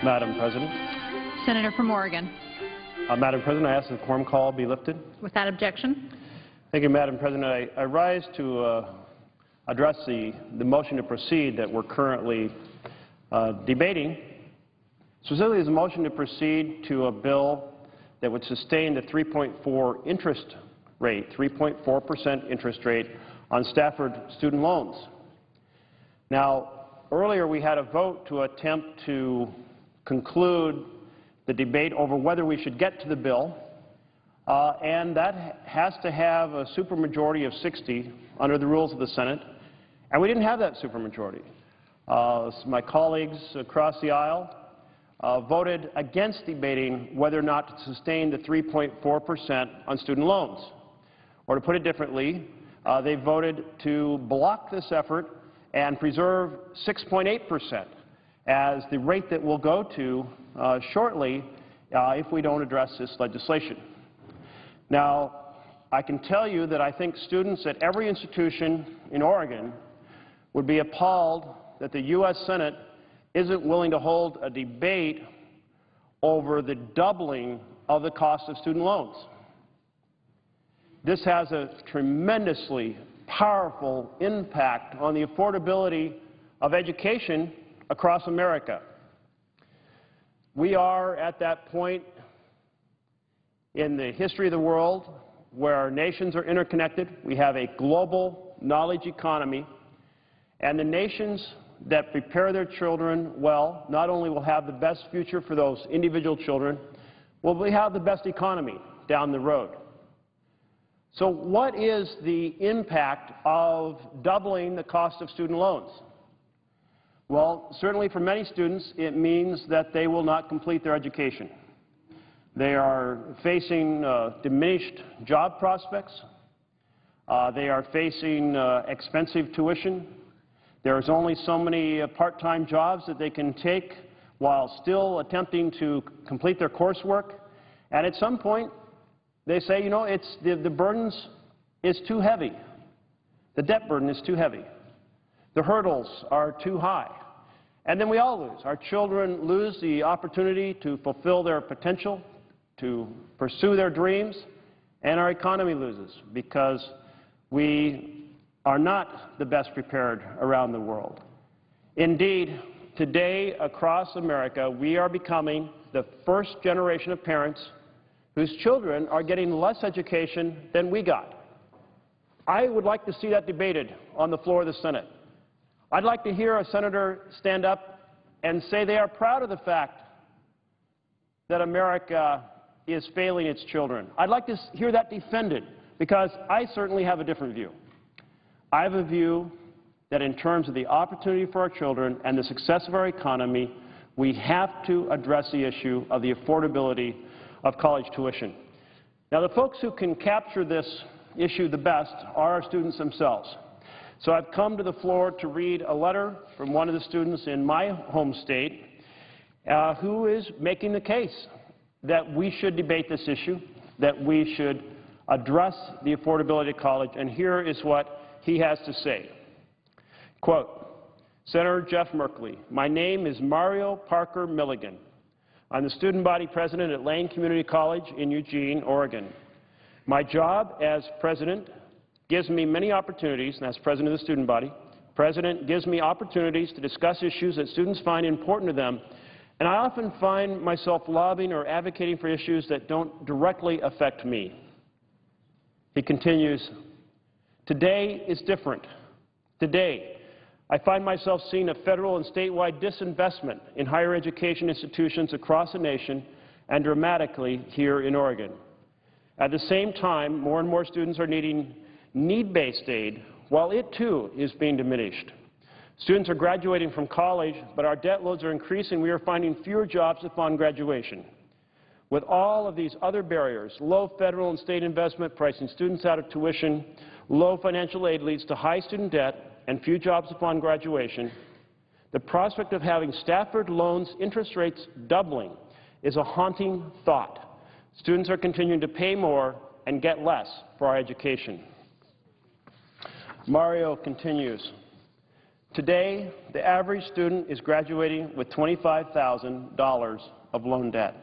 Madam President. Senator from Oregon. Madam President, I ask that the quorum call be lifted. Without objection. Thank you, Madam President. I rise to address the motion to proceed that we're currently debating. Specifically, is a motion to proceed to a bill that would sustain the 3.4% interest rate on Stafford student loans. Now, earlier we had a vote to attempt to conclude the debate over whether we should get to the bill, and that has to have a supermajority of 60 under the rules of the Senate, and we didn't have that supermajority. My colleagues across the aisle voted against debating whether or not to sustain the 3.4% on student loans. Or to put it differently, they voted to block this effort and preserve 6.8% as the rate that we'll go to shortly if we don't address this legislation. Now, I can tell you that I think students at every institution in Oregon would be appalled that the U.S. Senate isn't willing to hold a debate over the doubling of the cost of student loans. This has a tremendously powerful impact on the affordability of education across America. We are at that point in the history of the world where our nations are interconnected. We have a global knowledge economy, and the nations that prepare their children well not only will have the best future for those individual children, will have the best economy down the road. So what is the impact of doubling the cost of student loans? Well, certainly for many students, it means that they will not complete their education. They are facing diminished job prospects. They are facing expensive tuition. There's only so many part-time jobs that they can take while still attempting to complete their coursework. And at some point, they say, you know, the burden is too heavy. The debt burden is too heavy. The hurdles are too high. And then we all lose. Our children lose the opportunity to fulfill their potential, to pursue their dreams, and our economy loses because we are not the best prepared around the world. Indeed, today across America, we are becoming the first generation of parents whose children are getting less education than we got. I would like to see that debated on the floor of the Senate. I'd like to hear a senator stand up and say they are proud of the fact that America is failing its children. I'd like to hear that defended because I certainly have a different view. I have a view that in terms of the opportunity for our children and the success of our economy, we have to address the issue of the affordability of college tuition. Now, the folks who can capture this issue the best are our students themselves. So I've come to the floor to read a letter from one of the students in my home state who is making the case that we should debate this issue, that we should address the affordability of college, and here is what he has to say. Quote, Senator Jeff Merkley, my name is Mario Parker Milligan. I'm the student body president at Lane Community College in Eugene, Oregon. My job as president gives me many opportunities, and that's president of the student body. President gives me opportunities to discuss issues that students find important to them, and I often find myself lobbying or advocating for issues that don't directly affect me. He continues, today is different. Today, I find myself seeing a federal and statewide disinvestment in higher education institutions across the nation and dramatically here in Oregon. At the same time, more and more students are needing need-based aid, while it too is being diminished. Students are graduating from college, but our debt loads are increasing. We are finding fewer jobs upon graduation. With all of these other barriers, low federal and state investment pricing students out of tuition, low financial aid leads to high student debt and few jobs upon graduation. The prospect of having Stafford loans interest rates doubling is a haunting thought. Students are continuing to pay more and get less for our education. Mario continues, Today, the average student is graduating with $25,000 of loan debt.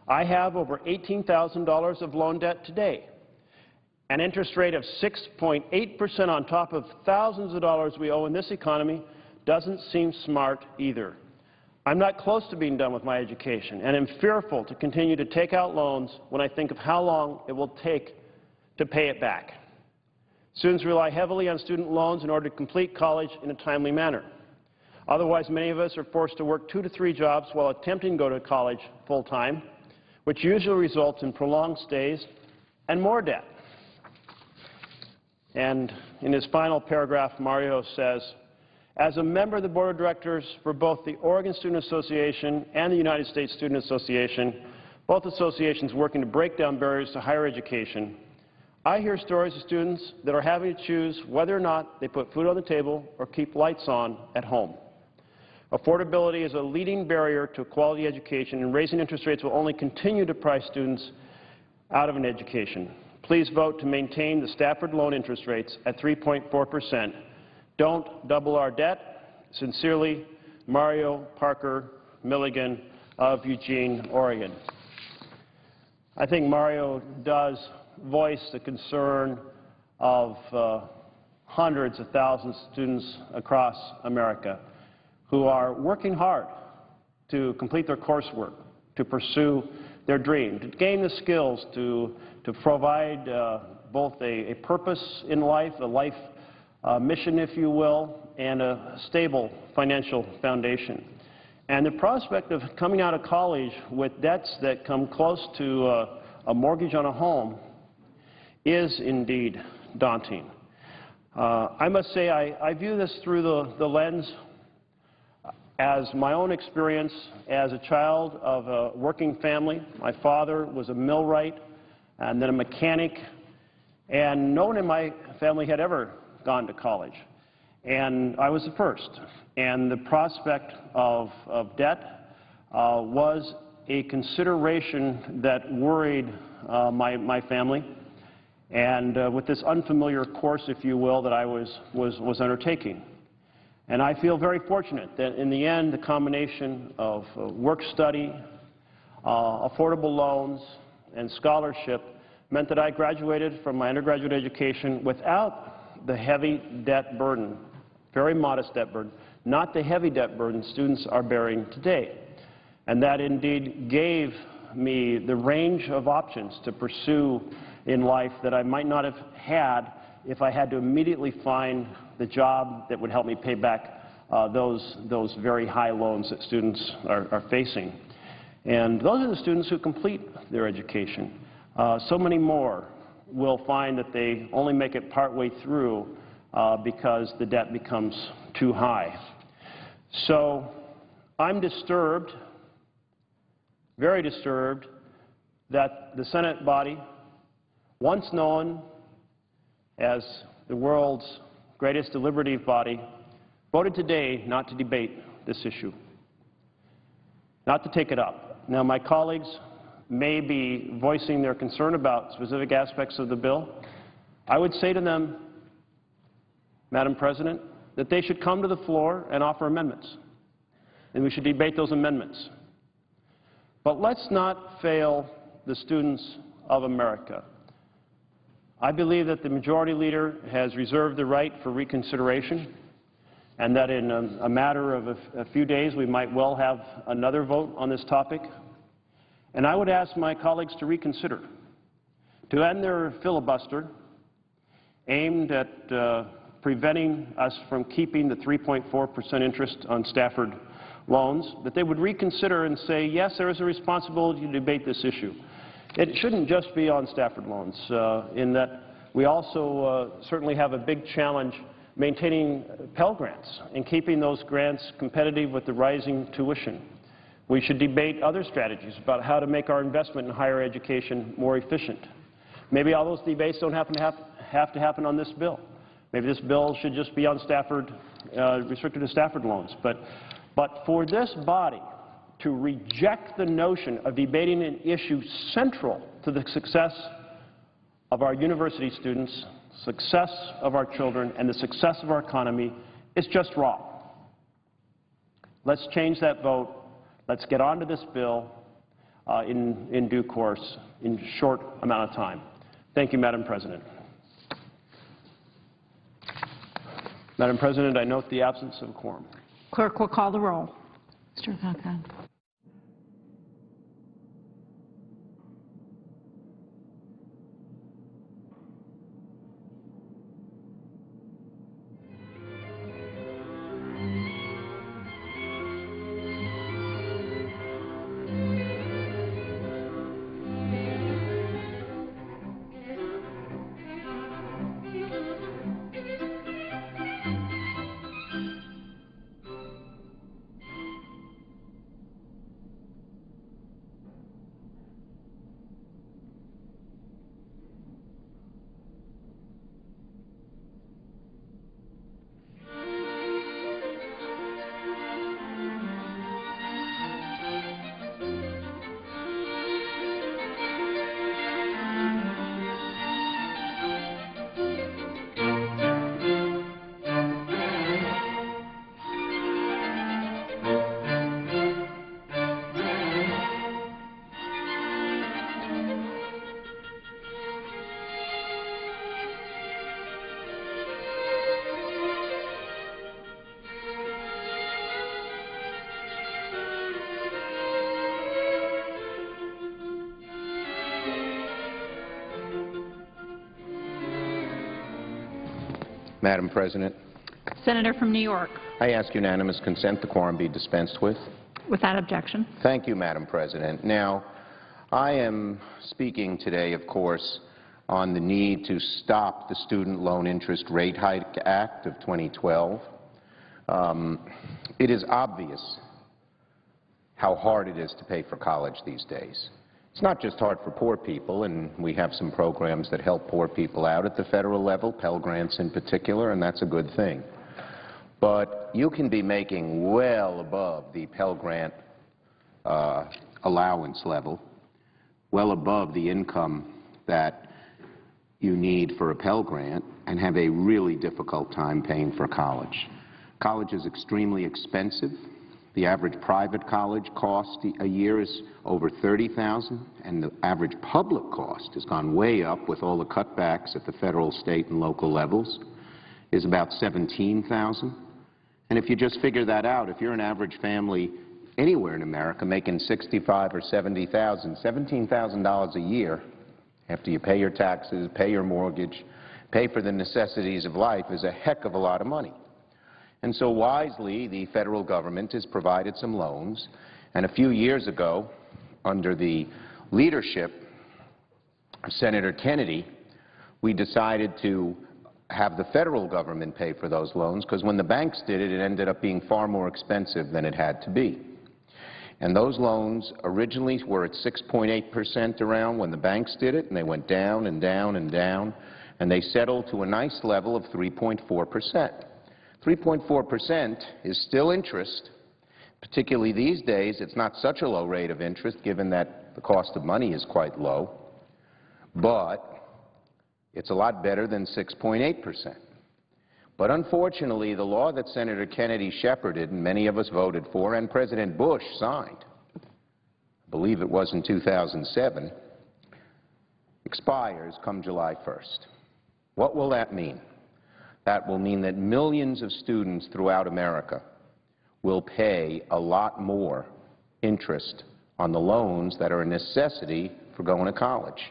I have over $18,000 of loan debt today. An interest rate of 6.8% on top of thousands of dollars we owe in this economy doesn't seem smart either. I'm not close to being done with my education, and am fearful to continue to take out loans when I think of how long it will take to pay it back. Students rely heavily on student loans in order to complete college in a timely manner. Otherwise, many of us are forced to work 2 to 3 jobs while attempting to go to college full-time, which usually results in prolonged stays and more debt. And in his final paragraph, Mario says, as a member of the Board of Directors for both the Oregon Student Association and the United States Student Association, both associations working to break down barriers to higher education, I hear stories of students that are having to choose whether or not they put food on the table or keep lights on at home. Affordability is a leading barrier to a quality education, and raising interest rates will only continue to price students out of an education. Please vote to maintain the Stafford loan interest rates at 3.4%. Don't double our debt. Sincerely, Mario Parker Milligan of Eugene, Oregon. I think Mario does voice the concern of hundreds of thousands of students across America who are working hard to complete their coursework, to pursue their dream, to gain the skills to provide both a purpose in life, a life mission, if you will, and a stable financial foundation. And the prospect of coming out of college with debts that come close to a mortgage on a home is indeed daunting. I must say I view this through the lens as my own experience as a child of a working family. My father was a millwright and then a mechanic, and no one in my family had ever gone to college. And I was the first. And the prospect of debt was a consideration that worried my family, and with this unfamiliar course, if you will, that I was undertaking. And I feel very fortunate that in the end, the combination of work-study, affordable loans, and scholarship meant that I graduated from my undergraduate education without the heavy debt burden, very modest debt burden, not the heavy debt burden students are bearing today. And that indeed gave me the range of options to pursue in life that I might not have had if I had to immediately find the job that would help me pay back those very high loans that students are facing. And those are the students who complete their education. So many more will find that they only make it partway through because the debt becomes too high. So I'm disturbed, very disturbed, that the Senate body, once known as the world's greatest deliberative body, voted today not to debate this issue, not to take it up. Now, my colleagues may be voicing their concern about specific aspects of the bill. I would say to them, Madam President, that they should come to the floor and offer amendments, and we should debate those amendments. But let's not fail the students of America. I believe that the Majority Leader has reserved the right for reconsideration, and that in a matter of a few days we might well have another vote on this topic. And I would ask my colleagues to reconsider, to end their filibuster aimed at preventing us from keeping the 3.4% interest on Stafford loans, that they would reconsider and say, yes, there is a responsibility to debate this issue. It shouldn't just be on Stafford loans, in that we also certainly have a big challenge maintaining Pell Grants and keeping those grants competitive with the rising tuition. We should debate other strategies about how to make our investment in higher education more efficient. Maybe all those debates don't have to happen on this bill. Maybe this bill should just be on Stafford, restricted to Stafford loans. But for this body to reject the notion of debating an issue central to the success of our university students, success of our children, and the success of our economy It's just wrong. Let's change that vote. Let's get onto this bill in due course, in a short amount of time. Thank you, Madam President. Madam President, I note the absence of a quorum. Clerk will call the roll. Mr. Conklin. Madam President, Senator from New York. I ask unanimous consent the quorum be dispensed with. Without objection. Thank you, Madam President. Now, I am speaking today, of course, on the need to stop the Student Loan Interest Rate Hike Act of 2012. It is obvious how hard it is to pay for college these days. It's not just hard for poor people, and we have some programs that help poor people out at the federal level, Pell Grants in particular, and that's a good thing. But you can be making well above the Pell Grant allowance level, well above the income that you need for a Pell Grant, and have a really difficult time paying for college. College is extremely expensive. The average private college cost a year is over $30,000, and the average public cost has gone way up with all the cutbacks at the federal, state, and local levels, is about $17,000. And if you just figure that out, if you're an average family anywhere in America making $65,000 or $70,000, $17,000 a year, after you pay your taxes, pay your mortgage, pay for the necessities of life, is a heck of a lot of money. And so wisely, the federal government has provided some loans, and a few years ago, under the leadership of Senator Kennedy, we decided to have the federal government pay for those loans, because when the banks did it, it ended up being far more expensive than it had to be. And those loans originally were at 6.8% around when the banks did it, and they went down and down and down, and they settled to a nice level of 3.4%. 3.4% is still interest. Particularly these days, it's not such a low rate of interest, given that the cost of money is quite low, but it's a lot better than 6.8%. But unfortunately, the law that Senator Kennedy shepherded and many of us voted for and President Bush signed, I believe it was in 2007, expires come July 1st. What will that mean? That will mean that millions of students throughout America will pay a lot more interest on the loans that are a necessity for going to college.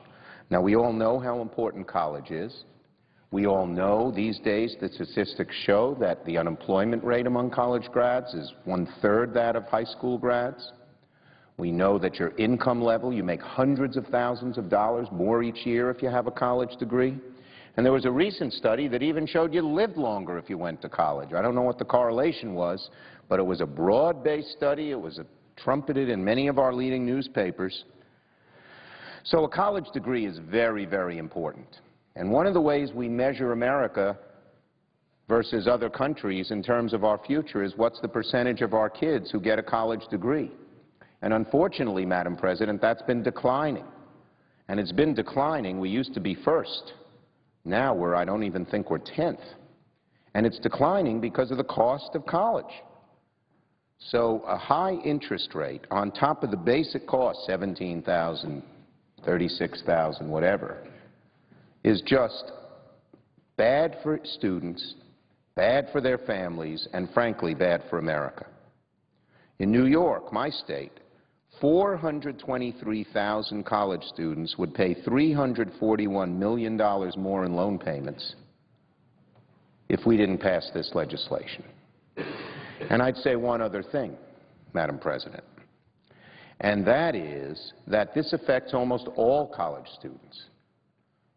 Now, we all know how important college is. We all know these days the statistics show that the unemployment rate among college grads is 1/3 that of high school grads. We know that your income level, you make hundreds of thousands of dollars more each year if you have a college degree. And there was a recent study that even showed you lived longer if you went to college. I don't know what the correlation was, but it was a broad-based study. It was trumpeted in many of our leading newspapers. So a college degree is very, very important. And one of the ways we measure America versus other countries in terms of our future is what's the percentage of our kids who get a college degree. And unfortunately, Madam President, that's been declining. And it's been declining. We used to be first. Now I don't even think we're 10th. And it's declining because of the cost of college. So a high interest rate on top of the basic cost, $17,000, $36,000, whatever, is just bad for students, bad for their families, and frankly, bad for America. In New York, my state, 423,000 college students would pay $341 million more in loan payments if we didn't pass this legislation. And I'd say one other thing, Madam President, and that is that this affects almost all college students.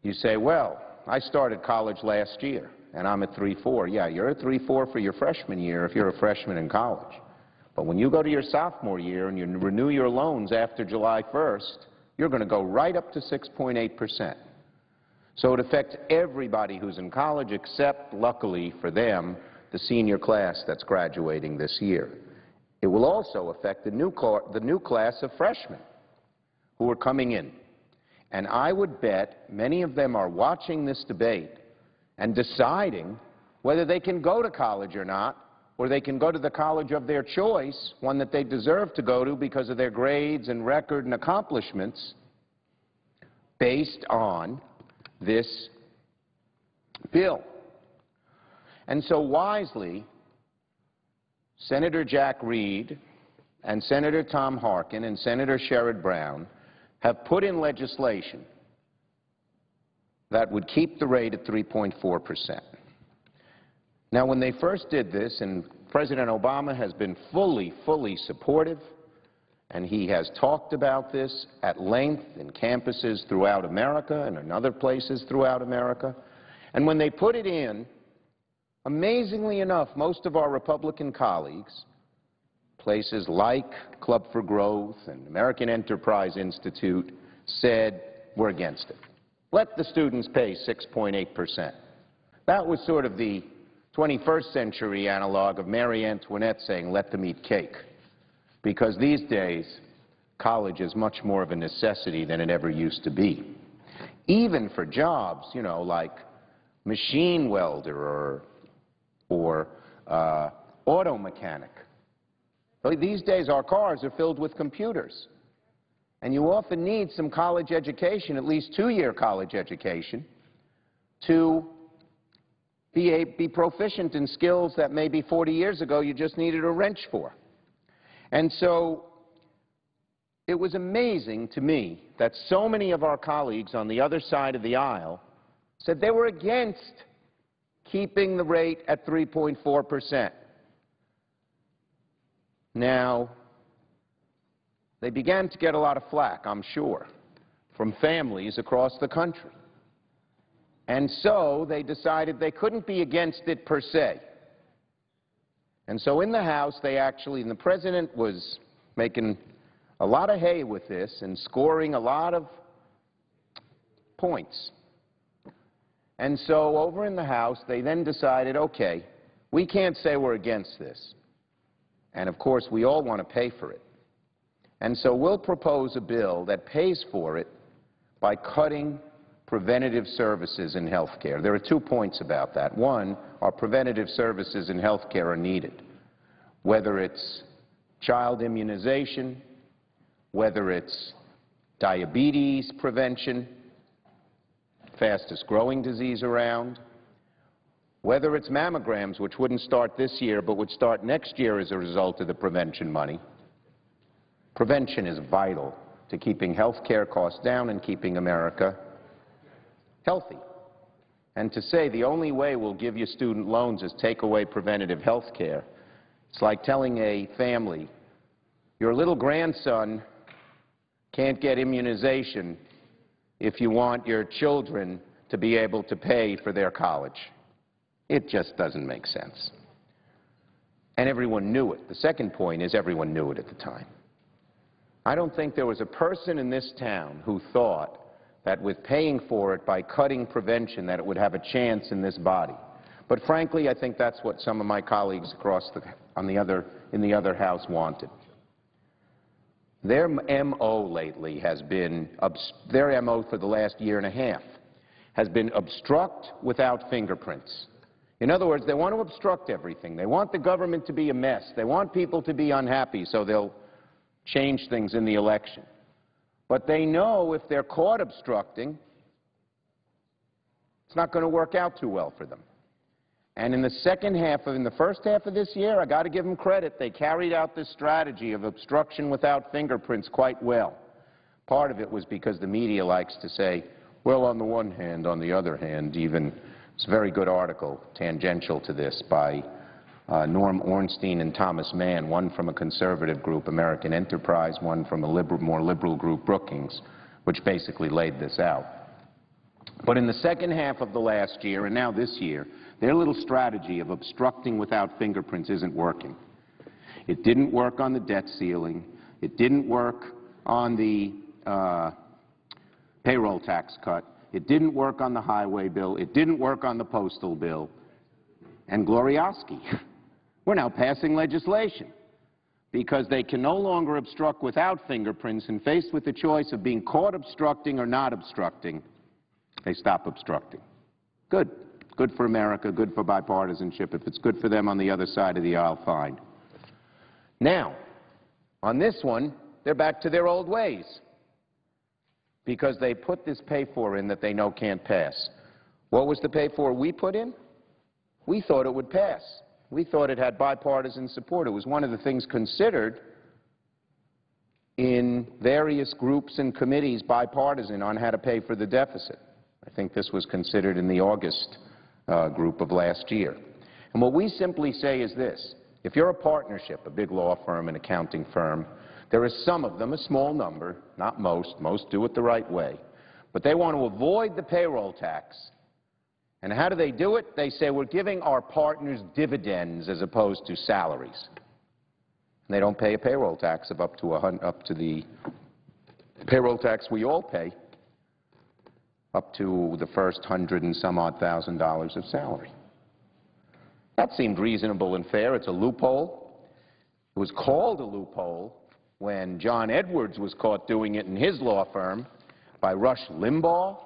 You say, well, I started college last year, and I'm at 3.4. Yeah, you're at 3.4 for your freshman year if you're a freshman in college. But when you go to your sophomore year and you renew your loans after July 1st, you're going to go right up to 6.8%. So it affects everybody who's in college except, luckily for them, the senior class that's graduating this year. It will also affect the new class of freshmen who are coming in. And I would bet many of them are watching this debate and deciding whether they can go to college or not, or they can go to the college of their choice, one that they deserve to go to because of their grades and record and accomplishments, based on this bill. And so wisely, Senator Jack Reed and Senator Tom Harkin and Senator Sherrod Brown have put in legislation that would keep the rate at 3.4%. Now, when they first did this, and President Obama has been fully supportive, and he has talked about this at length in campuses throughout America and in other places throughout America, and when they put it in, amazingly enough, most of our Republican colleagues, places like Club for Growth and American Enterprise Institute, said, we're against it. Let the students pay 6.8%. That was sort of the 21st century analog of Marie Antoinette saying, let them eat cake. Because these days, college is much more of a necessity than it ever used to be. Even for jobs, you know, like machine welder or auto mechanic. These days, our cars are filled with computers. And you often need some college education, at least two-year college education, to be proficient in skills that maybe 40 years ago you just needed a wrench for. And so it was amazing to me that so many of our colleagues on the other side of the aisle said they were against keeping the rate at 3.4%. Now, they began to get a lot of flack, I'm sure, from families across the country. And so they decided they couldn't be against it per se. And so in the House, and the President was making a lot of hay with this and scoring a lot of points. And so over in the House, they then decided, okay, we can't say we're against this. And of course, we all want to pay for it. And so we'll propose a bill that pays for it by cutting preventative services in health care. There are 2 points about that. One, our preventative services in health care are needed, whether it's child immunization, whether it's diabetes prevention, fastest growing disease around, whether it's mammograms, which wouldn't start this year but would start next year as a result of the prevention money. Prevention is vital to keeping health care costs down and keeping America healthy. And to say the only way we'll give you student loans is take away preventative health care, it's like telling a family, your little grandson can't get immunization if you want your children to be able to pay for their college. It just doesn't make sense. And everyone knew it. The second point is everyone knew it at the time. I don't think there was a person in this town who thought that with paying for it by cutting prevention that it would have a chance in this body. But frankly, I think that's what some of my colleagues in the other House wanted. Their MO lately has been, their MO for the last year and a half has been obstruct without fingerprints. In other words, they want to obstruct everything. They want the government to be a mess. They want people to be unhappy, so they'll change things in the election. But they know if they're caught obstructing, it's not going to work out too well for them. And in the first half of this year, I got to give them credit. They carried out this strategy of obstruction without fingerprints quite well. Part of it was because the media likes to say, well, on the one hand, on the other hand, even, it's a very good article tangential to this by Norm Ornstein and Thomas Mann, one from a conservative group, American Enterprise, one from a more liberal group, Brookings, which basically laid this out. But in the second half of the last year, and now this year, their little strategy of obstructing without fingerprints isn't working. It didn't work on the debt ceiling. It didn't work on the payroll tax cut. It didn't work on the highway bill. It didn't work on the postal bill. And Glorioski, we're now passing legislation because they can no longer obstruct without fingerprints, and faced with the choice of being caught obstructing or not obstructing, they stop obstructing. Good. Good for America, good for bipartisanship. If it's good for them on the other side of the aisle, fine. Now, on this one, they're back to their old ways because they put this pay-for in that they know can't pass. What was the pay-for we put in? We thought it would pass. We thought it had bipartisan support. It was one of the things considered in various groups and committees bipartisan on how to pay for the deficit. I think this was considered in the August group of last year. And what we simply say is this: if you're a partnership, a big law firm, an accounting firm, there are some of them, a small number, not most do it the right way, but they want to avoid the payroll tax. And how do they do it? They say we're giving our partners dividends as opposed to salaries. And they don't pay a payroll tax of up to the payroll tax we all pay, up to the first $100,000 and some odd thousand of salary. That seemed reasonable and fair. It's a loophole. It was called a loophole when John Edwards was caught doing it in his law firm by Rush Limbaugh,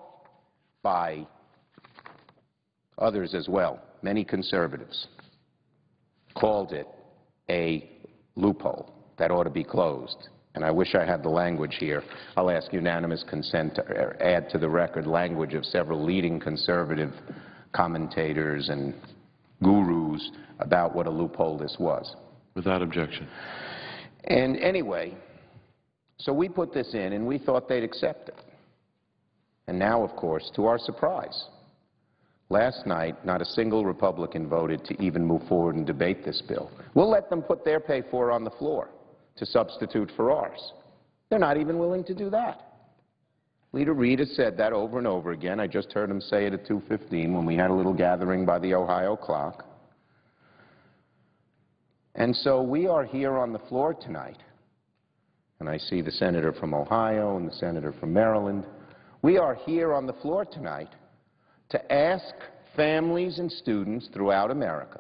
by others as well. Many conservatives called it a loophole that ought to be closed. And I wish I had the language here. I'll ask unanimous consent to add to the record language of several leading conservative commentators and gurus about what a loophole this was. Without objection. And anyway, so we put this in and we thought they'd accept it. And now, of course, to our surprise, last night not a single Republican voted to even move forward and debate this bill. We'll let them put their pay-for on the floor to substitute for ours. They're not even willing to do that. Leader Reid has said that over and over again. I just heard him say it at 2:15 when we had a little gathering by the Ohio clock. And so we are here on the floor tonight, and I see the senator from Ohio and the senator from Maryland. We are here on the floor tonight to ask families and students throughout America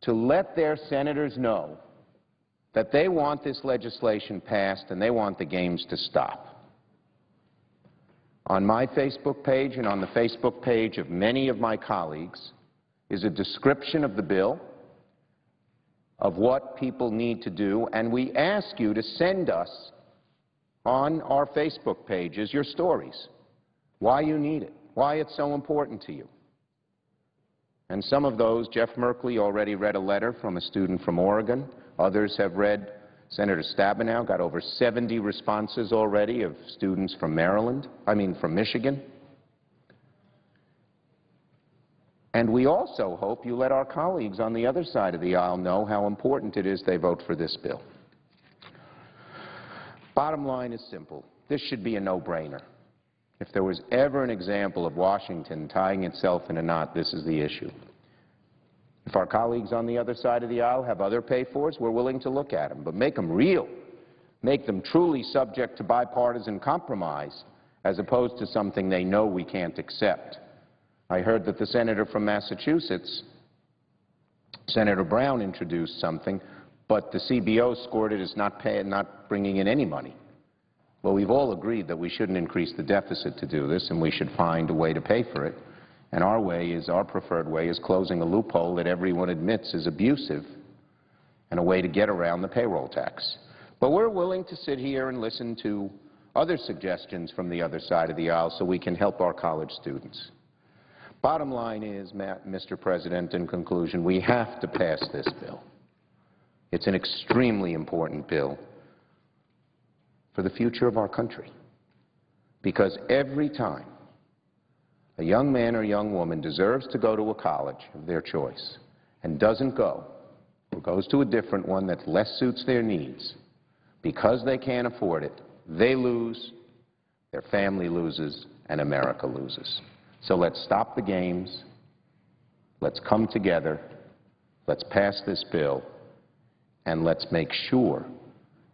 to let their senators know that they want this legislation passed and they want the games to stop. On my Facebook page and on the Facebook page of many of my colleagues is a description of the bill, of what people need to do, and we ask you to send us on our Facebook pages your stories, why you need it, why it's so important to you. And some of those, Jeff Merkley already read a letter from a student from Oregon. Others have read, Senator Stabenow got over 70 responses already of students from from Michigan. And we also hope you let our colleagues on the other side of the aisle know how important it is they vote for this bill. Bottom line is simple. This should be a no-brainer. If there was ever an example of Washington tying itself in a knot, this is the issue. If our colleagues on the other side of the aisle have other pay-fors, we're willing to look at them, but make them real. Make them truly subject to bipartisan compromise as opposed to something they know we can't accept. I heard that the senator from Massachusetts, Senator Brown, introduced something, but the CBO scored it as not bringing in any money. Well, we've all agreed that we shouldn't increase the deficit to do this, and we should find a way to pay for it. And our preferred way is closing a loophole that everyone admits is abusive and a way to get around the payroll tax. But we're willing to sit here and listen to other suggestions from the other side of the aisle so we can help our college students. Bottom line is, Mr. President, in conclusion, we have to pass this bill. It's an extremely important bill for the future of our country, because every time a young man or young woman deserves to go to a college of their choice and doesn't go, or goes to a different one that less suits their needs, because they can't afford it, they lose, their family loses, and America loses. So let's stop the games, let's come together, let's pass this bill, and let's make sure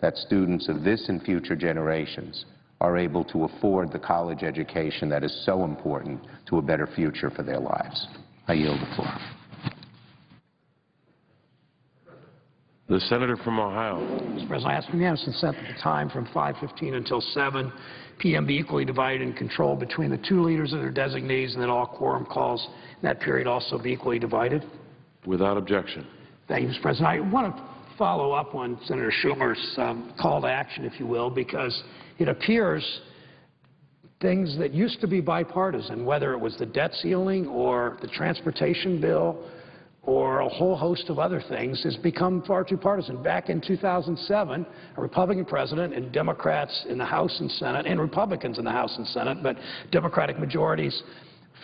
that students of this and future generations are able to afford the college education that is so important to a better future for their lives. I yield the floor. The senator from Ohio. Mr. President, I ask unanimous consent that the time from 5:15 until 7 p.m. be equally divided and controlled between the two leaders and their designees, and that all quorum calls in that period also be equally divided. Without objection. Thank you, Mr. President. I want to follow up on Senator Schumer's call to action, if you will, because it appears things that used to be bipartisan, whether it was the debt ceiling or the transportation bill or a whole host of other things, has become far too partisan. Back in 2007, a Republican president and Democrats in the House and Senate, and Republicans in the House and Senate, but Democratic majorities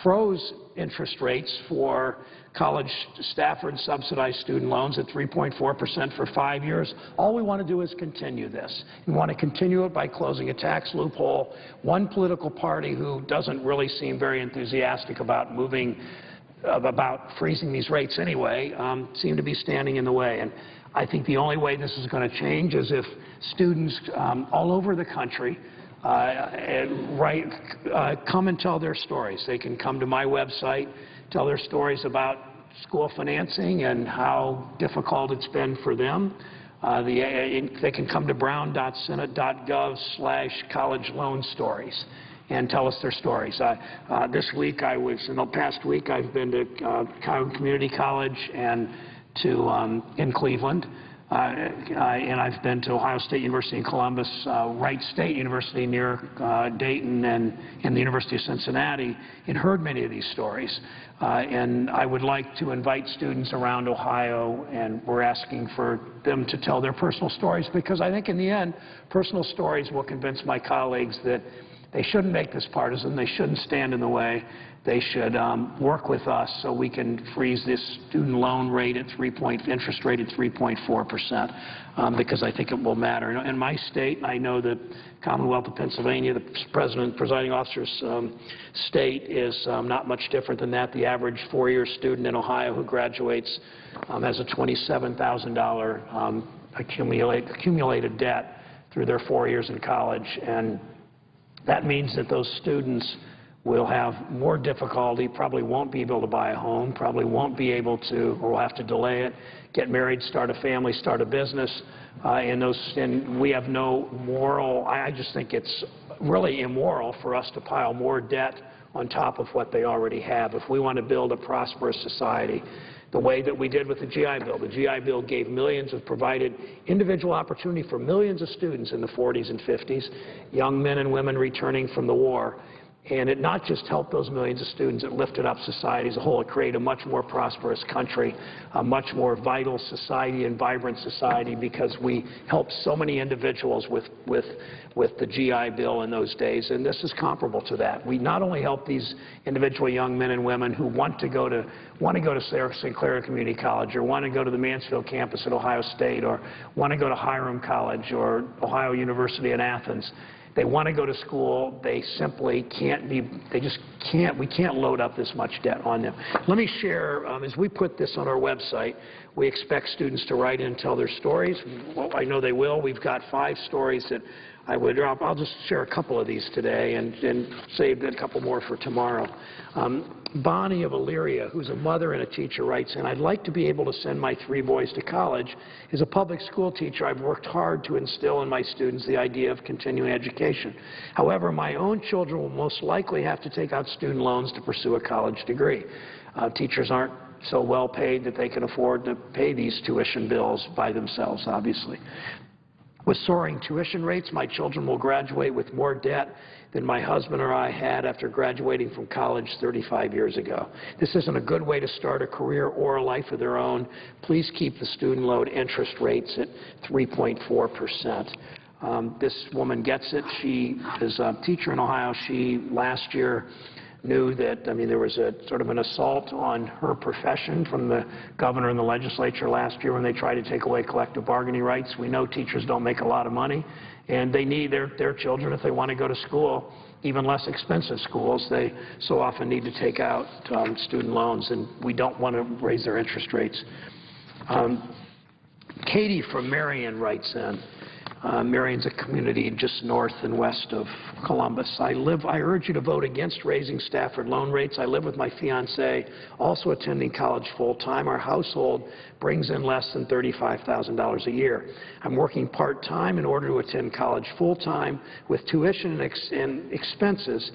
froze interest rates for college Stafford subsidized student loans at 3.4% for 5 years. All we want to do is continue this. We want to continue it by closing a tax loophole. One political party who doesn't really seem very enthusiastic about freezing these rates anyway, seem to be standing in the way. And I think the only way this is going to change is if students all over the country come and tell their stories. They can come to my website, tell their stories about school financing and how difficult it's been for them. They can come to brown.senate.gov/college loan stories and tell us their stories. in the past week, I've been to Cuyahoga Community College and in Cleveland. And I've been to Ohio State University in Columbus, Wright State University near Dayton, and the University of Cincinnati, and heard many of these stories. And I would like to invite students around Ohio, and we're asking for them to tell their personal stories, because I think in the end, personal stories will convince my colleagues that they shouldn't make this partisan. They shouldn't stand in the way. They should work with us so we can freeze this student loan rate at interest rate at 3.4%, because I think it will matter. In my state, I know the Commonwealth of Pennsylvania, the presiding officer's state, is not much different than that. The average four-year student in Ohio who graduates has a $27,000 accumulated debt through their 4 years in college, and that means that those students will have more difficulty, probably won't be able to buy a home, probably won't be able to, or will have to delay it, get married, start a family, start a business, and we have no moral. I just think it's really immoral for us to pile more debt on top of what they already have. If we want to build a prosperous society, the way that we did with the GI Bill. The GI Bill gave provided individual opportunity for millions of students in the 40s and 50s, young men and women returning from the war. And it not just helped those millions of students, it lifted up society as a whole. It created a much more prosperous country, a much more vital society and vibrant society, because we helped so many individuals with the GI Bill in those days. And this is comparable to that. We not only help these individual young men and women who want to go to St. Clair Community College, or want to go to the Mansfield campus at Ohio State, or want to go to Hiram College or Ohio University in Athens. They want to go to school. They simply can't we can't load up this much debt on them. Let me share, as we put this on our website, we expect students to write in and tell their stories. Well, I know they will. We've got 5 stories that I'll just share a couple of these today and save a couple more for tomorrow. Bonnie of Elyria, who's a mother and a teacher, writes in, I'd like to be able to send my 3 boys to college. As a public school teacher, I've worked hard to instill in my students the idea of continuing education. However, my own children will most likely have to take out student loans to pursue a college degree. Teachers aren't so well paid that they can afford to pay these tuition bills by themselves, obviously. With soaring tuition rates, my children will graduate with more debt than my husband or I had after graduating from college 35 years ago. This isn't a good way to start a career or a life of their own. Please keep the student loan interest rates at 3.4%. This woman gets it. She is a teacher in Ohio. She, last year, knew that, there was a sort of an assault on her profession from the governor and the legislature last year when they tried to take away collective bargaining rights. We know teachers don't make a lot of money, and they need their children, if they want to go to school, even less expensive schools, they so often need to take out student loans, and we don't want to raise their interest rates. Katie from Marion writes in, Marion's a community just north and west of Columbus. I urge you to vote against raising Stafford loan rates. I live with my fiancé, also attending college full-time. Our household brings in less than $35,000 a year. I'm working part-time in order to attend college full-time with tuition and expenses.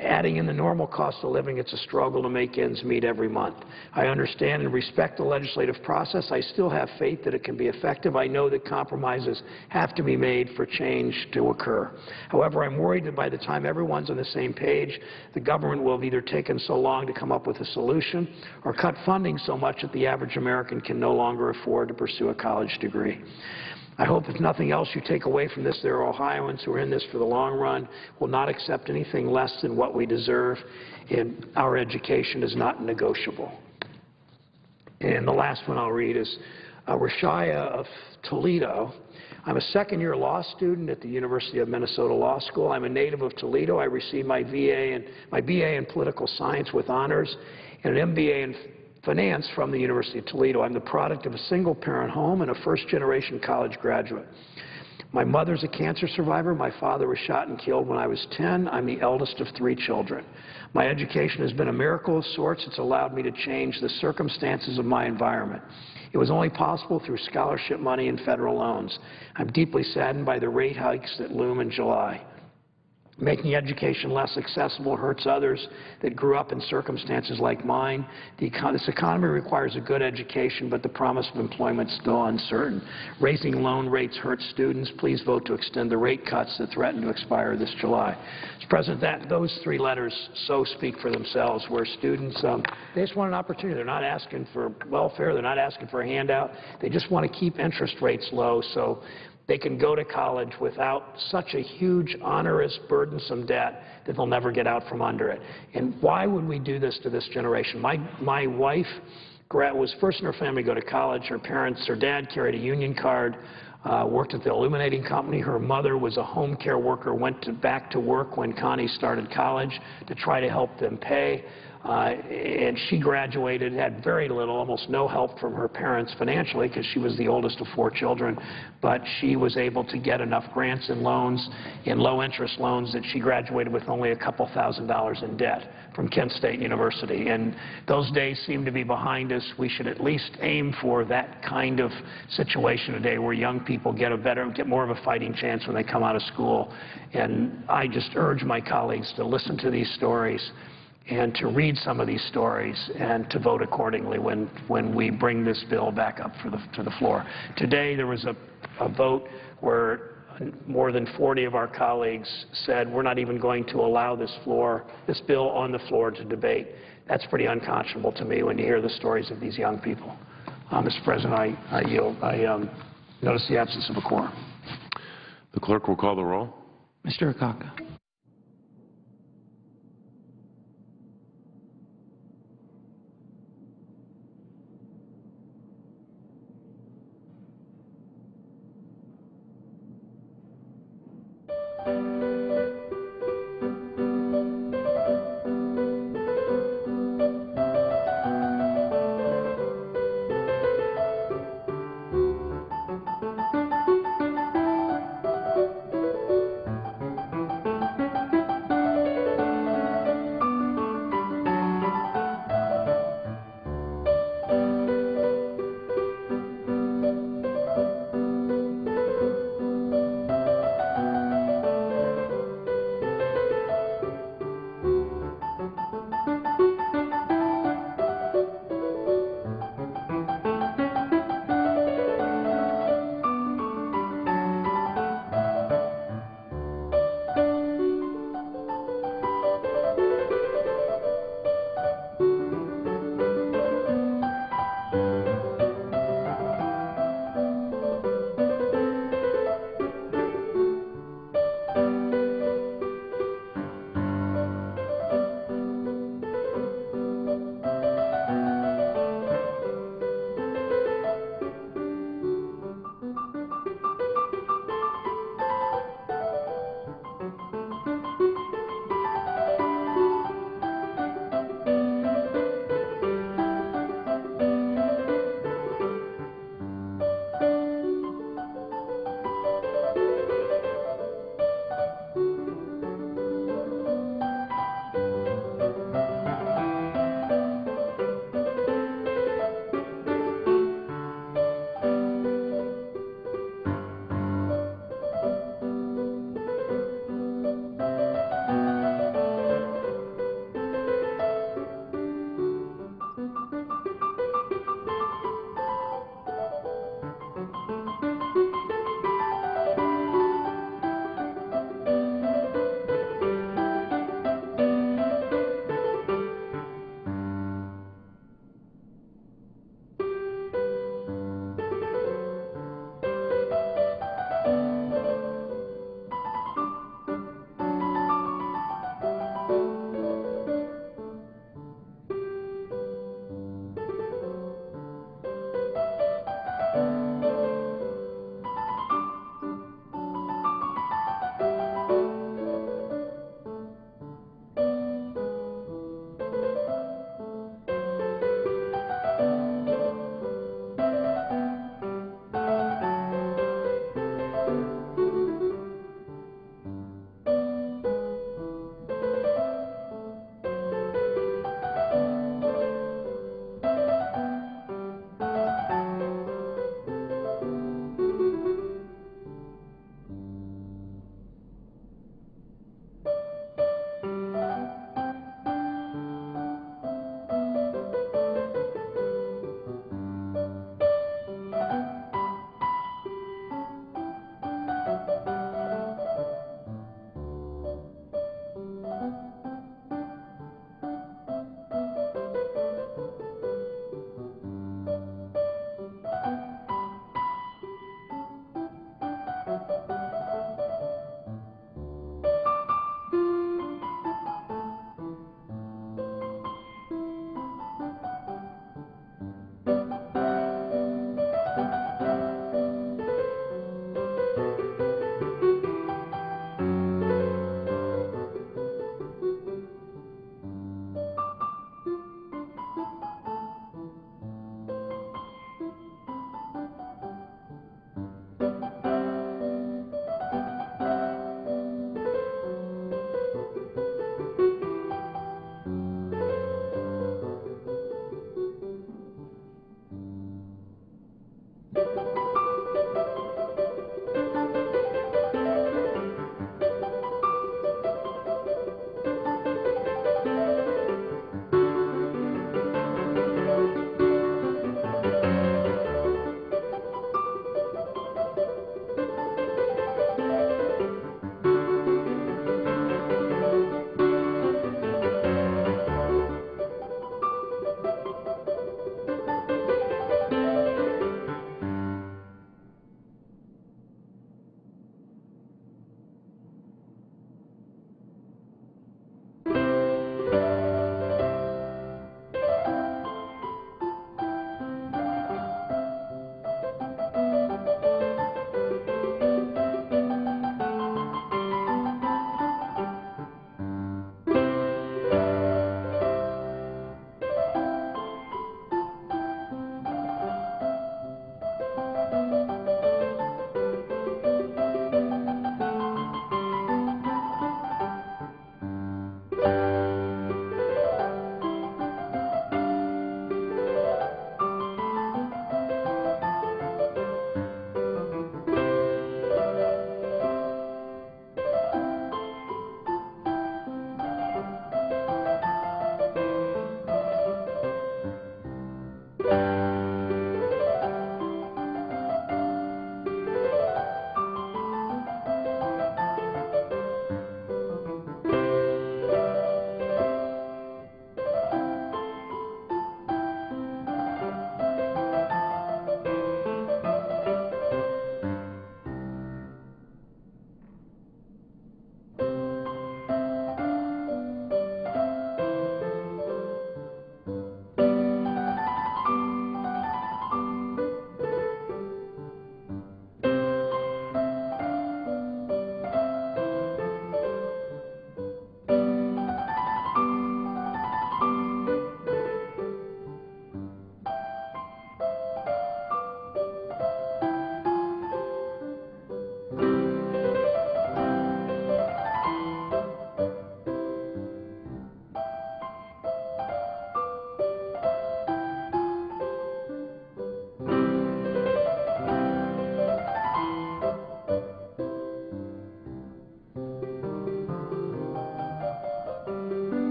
Adding in the normal cost of living, it's a struggle to make ends meet every month. I understand and respect the legislative process. I still have faith that it can be effective. I know that compromises have to be made for change to occur. However, I'm worried that by the time everyone's on the same page, the government will have either taken so long to come up with a solution or cut funding so much that the average American can no longer afford to pursue a college degree. I hope, if nothing else, you take away from this there are Ohioans who are in this for the long run, will not accept anything less than what we deserve, and our education is not negotiable. And the last one I'll read is Rashaya of Toledo. I'm a second-year law student at the University of Minnesota Law School. I'm a native of Toledo. I received my BA in political science with honors and an MBA in finance from the University of Toledo. I'm the product of a single-parent home and a first-generation college graduate. My mother's a cancer survivor. My father was shot and killed when I was 10. I'm the eldest of 3 children. My education has been a miracle of sorts. It's allowed me to change the circumstances of my environment. It was only possible through scholarship money and federal loans. I'm deeply saddened by the rate hikes that loom in July. Making education less accessible hurts others that grew up in circumstances like mine. This economy requires a good education, but the promise of employment is still uncertain. Raising loan rates hurts students. Please vote to extend the rate cuts that threaten to expire this July. Mr. President, those 3 letters so speak for themselves, where students, they just want an opportunity. They're not asking for welfare. They're not asking for a handout. They just want to keep interest rates low so they can go to college without such a huge, onerous, burdensome debt that they'll never get out from under it. And why would we do this to this generation? My wife was first in her family to go to college. Her dad carried a union card, worked at the illuminating company. Her mother was a home care worker, went back to work when Connie started college to try to help them pay. And she graduated, had very little, almost no help from her parents financially because she was the oldest of 4 children, but she was able to get enough grants and loans, in low-interest loans, that she graduated with only a couple $1,000s in debt from Kent State University. And those days seem to be behind us. We should at least aim for that kind of situation today where young people get more of a fighting chance when they come out of school. And I just urge my colleagues to listen to these stories and to read some of these stories and to vote accordingly when we bring this bill back up to the floor. Today there was a vote where more than 40 of our colleagues said we're not even going to allow this bill on the floor to debate. That's pretty unconscionable to me when you hear the stories of these young people. Mr. President, I yield. I notice the absence of a quorum. The clerk will call the roll. Mr. Akaka.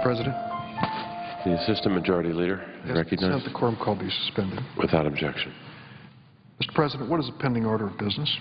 Mr. President. The Assistant Majority Leader Yes, recognized consent the quorum call be suspended. without objection. Mr. President, what is the pending order of business?